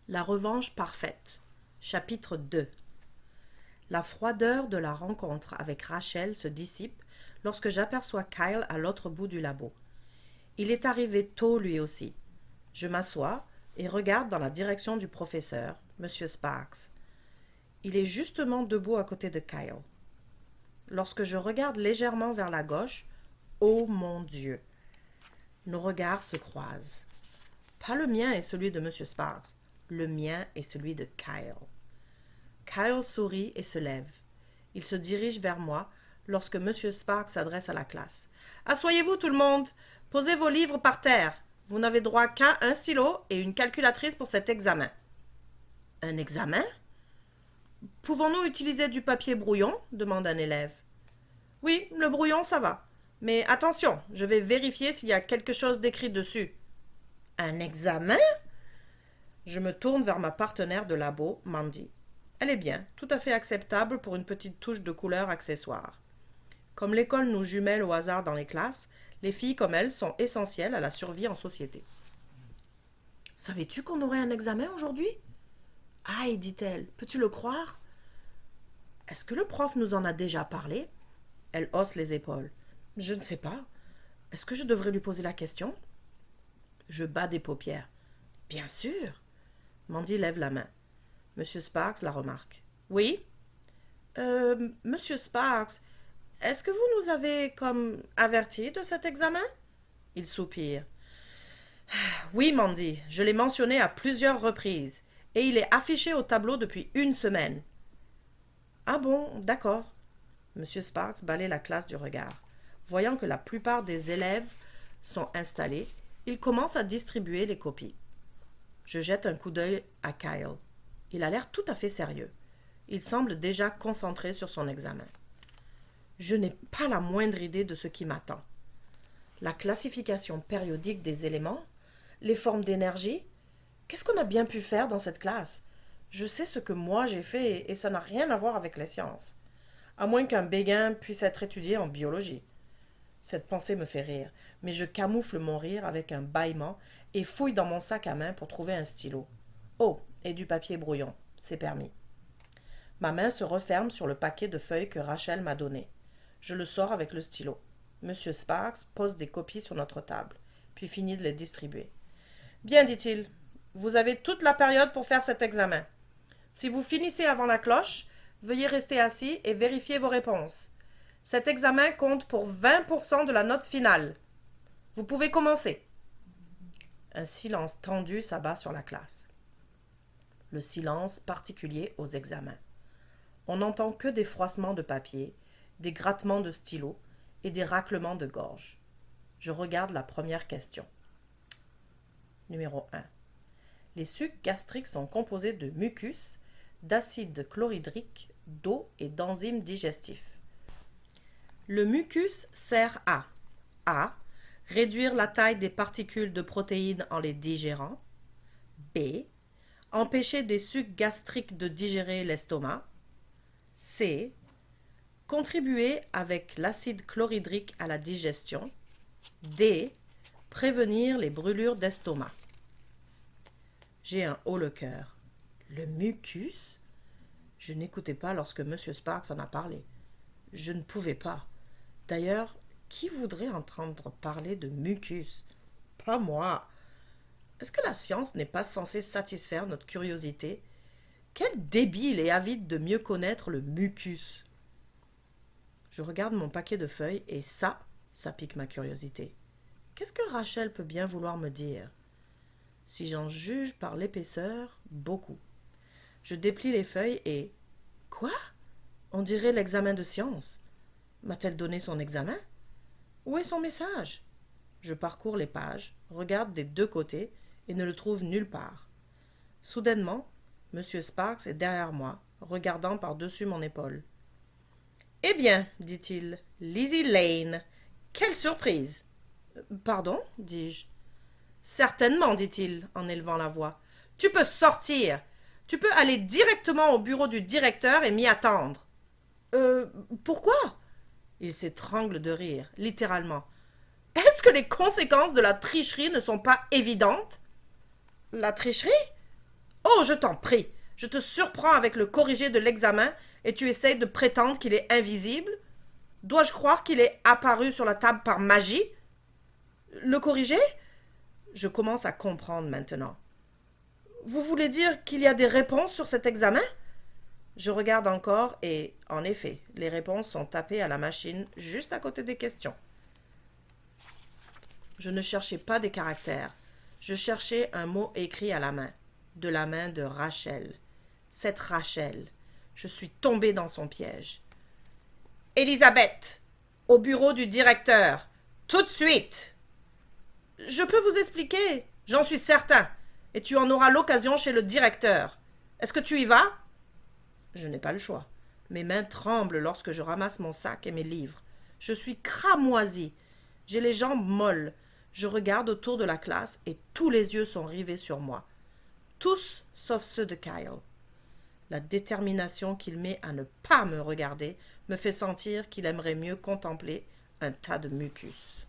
La revanche parfaite. Chapitre 2. La froideur de la rencontre avec Rachel se dissipe lorsque j'aperçois Kyle à l'autre bout du labo. Il est arrivé tôt lui aussi. Je m'assois et regarde dans la direction du professeur, M. Sparks. Il est justement debout à côté de Kyle. Lorsque je regarde légèrement vers la gauche, oh mon Dieu! Nos regards se croisent. Pas le mien et celui de M. Sparks. Le mien est celui de Kyle. Kyle sourit et se lève. Il se dirige vers moi lorsque M. Sparks s'adresse à la classe. « Asseyez-vous tout le monde. Posez vos livres par terre. Vous n'avez droit qu'à un stylo et une calculatrice pour cet examen. » « Un examen ? Pouvons-nous utiliser du papier brouillon ? Demande un élève. « Oui, le brouillon, ça va. Mais attention, je vais vérifier s'il y a quelque chose d'écrit dessus. »« Un examen ? » Je me tourne vers ma partenaire de labo, Mandy. Elle est bien, tout à fait acceptable pour une petite touche de couleur accessoire. Comme l'école nous jumelle au hasard dans les classes, les filles comme elle sont essentielles à la survie en société. « Savais-tu qu'on aurait un examen aujourd'hui ? » « Aïe, dit-elle, peux-tu le croire ? » « Est-ce que le prof nous en a déjà parlé ?» Elle hausse les épaules. « Je ne sais pas. Est-ce que je devrais lui poser la question ?» Je bats des paupières. « Bien sûr !» Mandy lève la main. Monsieur Sparks la remarque. « Oui ? Monsieur Sparks, est-ce que vous nous avez comme averti de cet examen ?» Il soupire. « Oui, Mandy, je l'ai mentionné à plusieurs reprises, et il est affiché au tableau depuis une semaine. »« Ah bon, d'accord. » Monsieur Sparks balaye la classe du regard. Voyant que la plupart des élèves sont installés, il commence à distribuer les copies. Je jette un coup d'œil à Kyle. Il a l'air tout à fait sérieux. Il semble déjà concentré sur son examen. Je n'ai pas la moindre idée de ce qui m'attend. La classification périodique des éléments, les formes d'énergie, qu'est-ce qu'on a bien pu faire dans cette classe? Je sais ce que moi j'ai fait et ça n'a rien à voir avec les sciences. À moins qu'un béguin puisse être étudié en biologie. Cette pensée me fait rire, mais je camoufle mon rire avec un bâillement et fouille dans mon sac à main pour trouver un stylo. Oh, et du papier brouillon, c'est permis. Ma main se referme sur le paquet de feuilles que Rachel m'a donné. Je le sors avec le stylo. Monsieur Sparks pose des copies sur notre table, puis finit de les distribuer. « Bien, dit-il, vous avez toute la période pour faire cet examen. Si vous finissez avant la cloche, veuillez rester assis et vérifier vos réponses. Cet examen compte pour 20% de la note finale. Vous pouvez commencer. » Un silence tendu s'abat sur la classe. Le silence particulier aux examens. On n'entend que des froissements de papier, des grattements de stylos et des raclements de gorge. Je regarde la première question. Numéro 1. Les sucs gastriques sont composés de mucus, d'acide chlorhydrique, d'eau et d'enzymes digestifs. Le mucus sert à A. Réduire la taille des particules de protéines en les digérant. B. Empêcher des sucs gastriques de digérer l'estomac. C. Contribuer avec l'acide chlorhydrique à la digestion. D. Prévenir les brûlures d'estomac. J'ai un haut le cœur. Le mucus ? Je n'écoutais pas lorsque M. Sparks en a parlé. Je ne pouvais pas. D'ailleurs, qui voudrait entendre parler de mucus ? Pas moi. Est-ce que la science n'est pas censée satisfaire notre curiosité ? Quel débile et avide de mieux connaître le mucus ! Je regarde mon paquet de feuilles et ça pique ma curiosité. Qu'est-ce que Rachel peut bien vouloir me dire ? Si j'en juge par l'épaisseur, beaucoup. Je déplie les feuilles et... Quoi ? On dirait l'examen de sciences. M'a-t-elle donné son examen ? Où est son message ? Je parcours les pages, regarde des deux côtés et ne le trouve nulle part. Soudainement, M. Sparks est derrière moi, regardant par-dessus mon épaule. « Eh bien, dit-il, Lizzie Lane, quelle surprise !»« Pardon ?» dis-je. « Certainement, dit-il, en élevant la voix. Tu peux sortir. Tu peux aller directement au bureau du directeur et m'y attendre. »« Pourquoi ?» Il s'étrangle de rire, littéralement. « Est-ce que les conséquences de la tricherie ne sont pas évidentes ?»« La tricherie ? Oh, je t'en prie, je te surprends avec le corrigé de l'examen et tu essayes de prétendre qu'il est invisible? Dois-je croire qu'il est apparu sur la table par magie? Le corrigé? Je commence à comprendre maintenant. Vous voulez dire qu'il y a des réponses sur cet examen? Je regarde encore et, en effet, les réponses sont tapées à la machine juste à côté des questions. Je ne cherchais pas des caractères. Je cherchais un mot écrit à la main. De la main de Rachel. Cette Rachel. Je suis tombée dans son piège. Elisabeth, au bureau du directeur. Tout de suite. Je peux vous expliquer, j'en suis certain. Et tu en auras l'occasion chez le directeur. Est-ce que tu y vas? Je n'ai pas le choix. Mes mains tremblent lorsque je ramasse mon sac et mes livres. Je suis cramoisie. J'ai les jambes molles. Je regarde autour de la classe et tous les yeux sont rivés sur moi. Tous sauf ceux de Kyle. La détermination qu'il met à ne pas me regarder me fait sentir qu'il aimerait mieux contempler un tas de mucus.